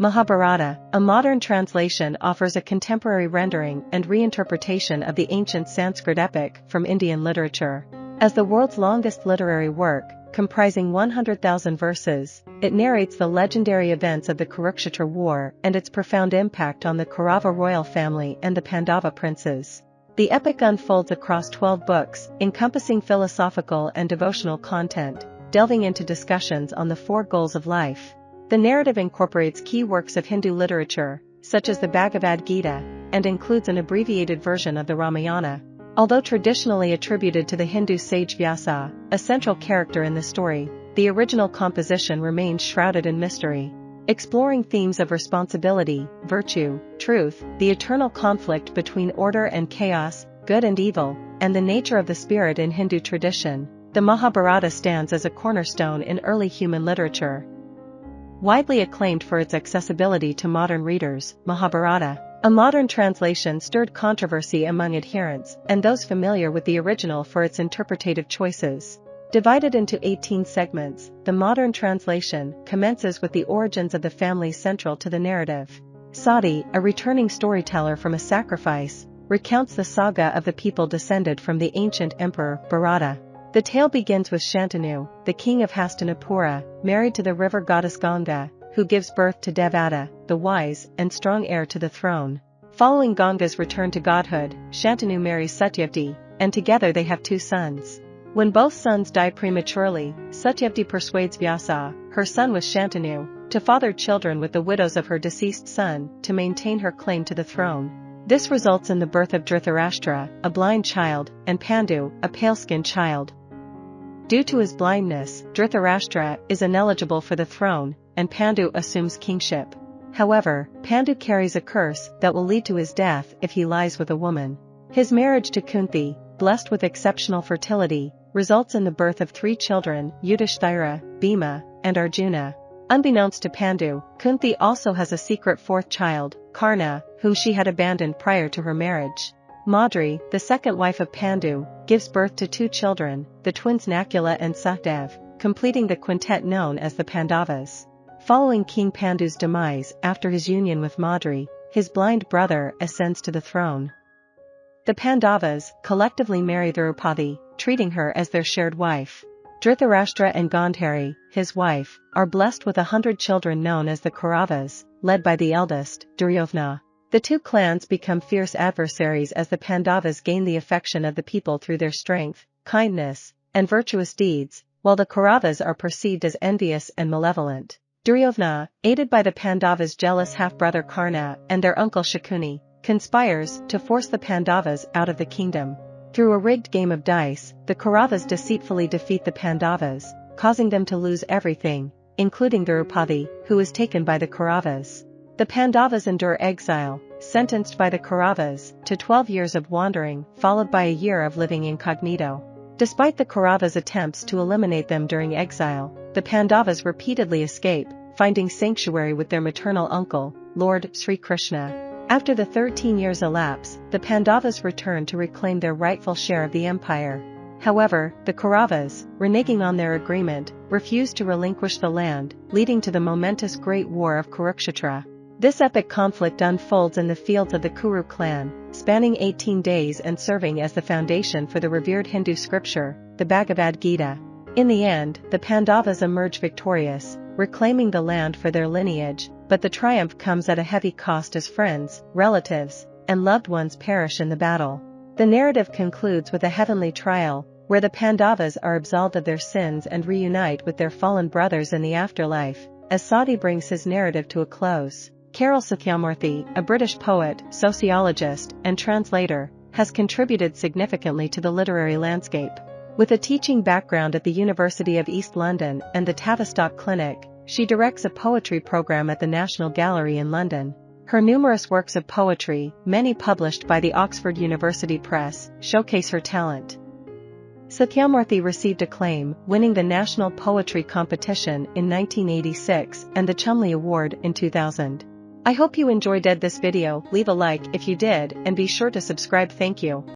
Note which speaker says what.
Speaker 1: Mahabharata, a modern translation, offers a contemporary rendering and reinterpretation of the ancient Sanskrit epic from Indian literature. As the world's longest literary work, comprising 100,000 verses, it narrates the legendary events of the Kurukshetra War and its profound impact on the Kaurava royal family and the Pandava princes. The epic unfolds across 12 books, encompassing philosophical and devotional content, delving into discussions on the four goals of life. The narrative incorporates key works of Hindu literature, such as the Bhagavad Gita, and includes an abbreviated version of the Ramayana. Although traditionally attributed to the Hindu sage Vyasa, a central character in the story, the original composition remains shrouded in mystery. Exploring themes of responsibility, virtue, truth, the eternal conflict between order and chaos, good and evil, and the nature of the spirit in Hindu tradition, the Mahabharata stands as a cornerstone in early human literature. Widely acclaimed for its accessibility to modern readers, Mahabharata, a modern translation, stirred controversy among adherents and those familiar with the original for its interpretative choices. Divided into 18 segments, the modern translation commences with the origins of the family central to the narrative. Sati, a returning storyteller from a sacrifice, recounts the saga of the people descended from the ancient emperor, Bharata. The tale begins with Shantanu, the king of Hastinapura, married to the river goddess Ganga, who gives birth to Devata, the wise and strong heir to the throne. Following Ganga's return to godhood, Shantanu marries Satyavati, and together they have 2 sons. When both sons die prematurely, Satyavati persuades Vyasa, her son with Shantanu, to father children with the widows of her deceased son to maintain her claim to the throne. This results in the birth of Dhritarashtra, a blind child, and Pandu, a pale-skinned child. Due to his blindness, Dhritarashtra is ineligible for the throne, and Pandu assumes kingship. However, Pandu carries a curse that will lead to his death if he lies with a woman. His marriage to Kunti, blessed with exceptional fertility, results in the birth of 3 children, Yudhishthira, Bhima, and Arjuna. Unbeknownst to Pandu, Kunti also has a secret 4th child, Karna, whom she had abandoned prior to her marriage. Madri, the second wife of Pandu, gives birth to 2 children, the twins Nakula and Sahadeva, completing the quintet known as the Pandavas. Following King Pandu's demise after his union with Madri, his blind brother ascends to the throne. The Pandavas collectively marry Draupadi, treating her as their shared wife. Dhritarashtra and Gandhari, his wife, are blessed with 100 children known as the Kauravas, led by the eldest, Duryodhana. The 2 clans become fierce adversaries as the Pandavas gain the affection of the people through their strength, kindness, and virtuous deeds, while the Kauravas are perceived as envious and malevolent. Duryodhana, aided by the Pandavas' jealous half-brother Karna and their uncle Shakuni, conspires to force the Pandavas out of the kingdom. Through a rigged game of dice, the Kauravas deceitfully defeat the Pandavas, causing them to lose everything, including Draupadi, who is taken by the Kauravas. The Pandavas endure exile, sentenced by the Kauravas to 12 years of wandering, followed by a year of living incognito. Despite the Kauravas' attempts to eliminate them during exile, the Pandavas repeatedly escape, finding sanctuary with their maternal uncle, Lord Sri Krishna. After the 13 years elapse, the Pandavas return to reclaim their rightful share of the empire. However, the Kauravas, reneging on their agreement, refuse to relinquish the land, leading to the momentous Great War of Kurukshetra. This epic conflict unfolds in the fields of the Kuru clan, spanning 18 days and serving as the foundation for the revered Hindu scripture, the Bhagavad Gita. In the end, the Pandavas emerge victorious, reclaiming the land for their lineage, but the triumph comes at a heavy cost as friends, relatives, and loved ones perish in the battle. The narrative concludes with a heavenly trial, where the Pandavas are absolved of their sins and reunite with their fallen brothers in the afterlife, as Sati brings his narrative to a close. Carol Satyamurthy, a British poet, sociologist, and translator, has contributed significantly to the literary landscape. With a teaching background at the University of East London and the Tavistock Clinic, she directs a poetry program at the National Gallery in London. Her numerous works of poetry, many published by the Oxford University Press, showcase her talent. Satyamurthy received acclaim, winning the National Poetry Competition in 1986 and the Chumley Award in 2000. I hope you enjoyed this video. Leave a like if you did and be sure to subscribe. Thank you.